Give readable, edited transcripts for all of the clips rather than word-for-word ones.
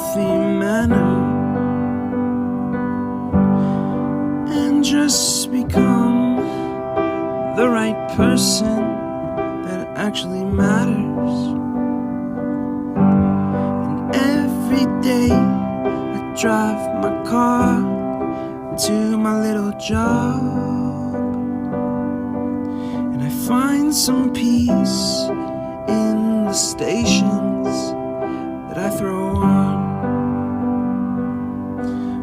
healthy manner and just become the right person that actually matters. And every day I drive my car to my little job, and I find some peace in the stations that I throw on.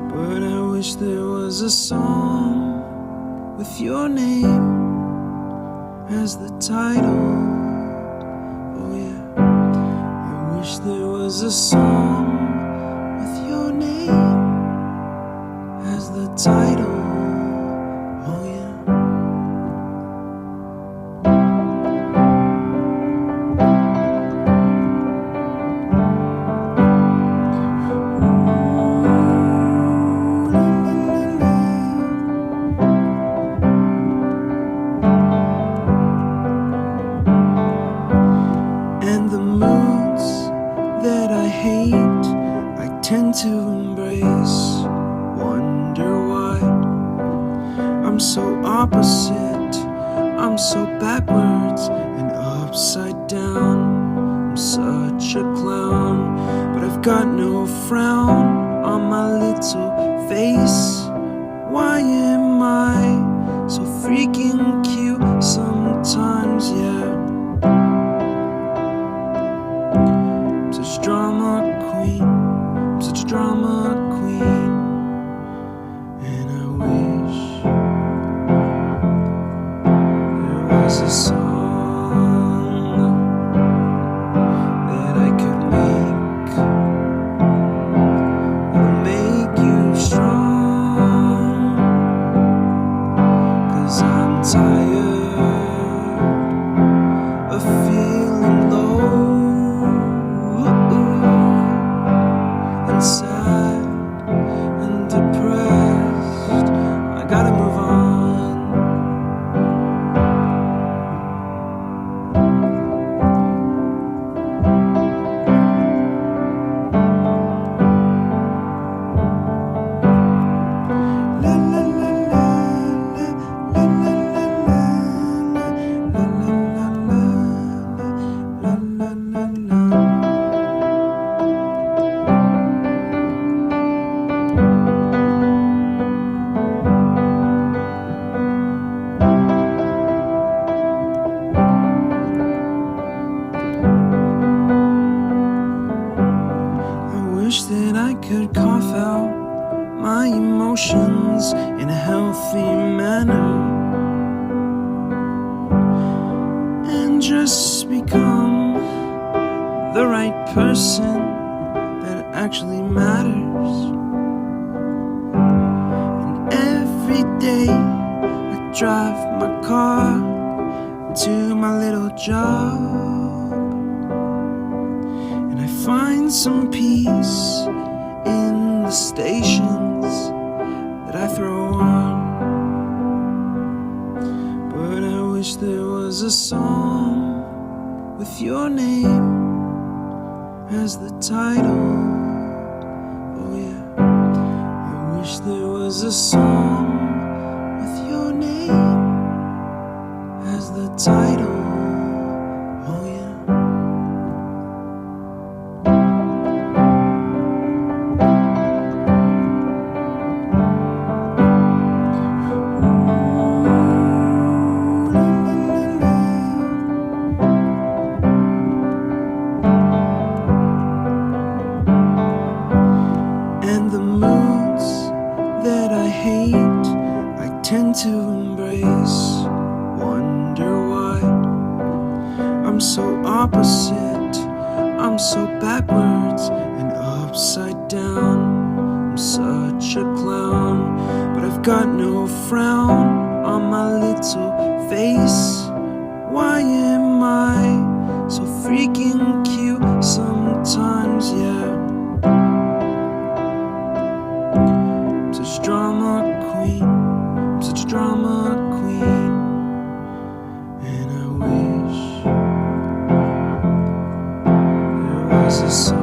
But I wish there was a song with your name as the title. Oh yeah, I wish there was a song with your name as the title. Oh yeah. And the moods that I hate, I tend to embrace. Wonder why I'm so opposite, I'm so backwards and upside down. I'm such a clown, but I've got no frown on my little face. Why am I so freaking cute sometimes, yeah? I'm such a drama queen, I'm such a drama queen. And I wish there was a song that I could make that'll make you strong. 'Cause I'm tired of feeling low and sad and depressed. I gotta move on. La la la la la la la la la la la la. I wish that I could cough out my emotions in a healthy manner and just become the right person that actually matters. And every day I drive my car to my little job, and I find some peace in the stations that I throw on. But I wish there was a song with your name as the title. Oh yeah, I wish there was a song with your name as the title. Oh yeah. And the moods that I hate, I tend to embrace. Wonder why I'm so opposite, I'm so backwards and upside down. I'm such a clown, but I've got no frown on my little face. Why am I so freaking cute sometimes, yeah? I'm such a drama queen, I'm such a drama queen. And I wish there was a song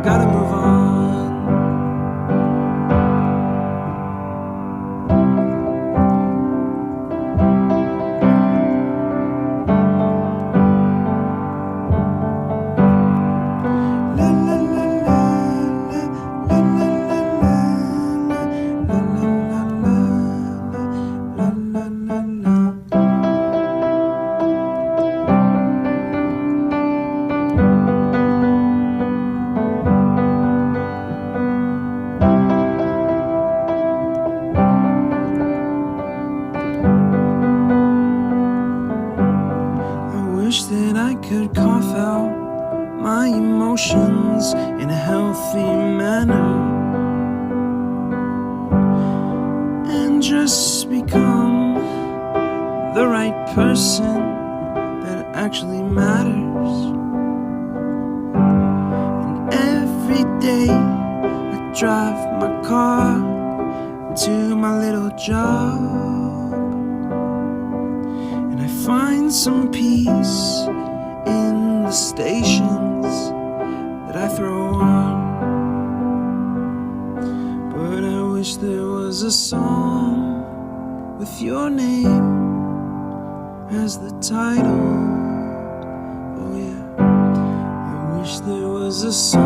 I gotta move on. Wish that I could cough out my emotions in a healthy manner and just become the right person that actually matters. And every day I drive my car to my little job, find some peace in the stations that I throw on. But I wish there was a song with your name as the title. Oh yeah, I wish there was a song.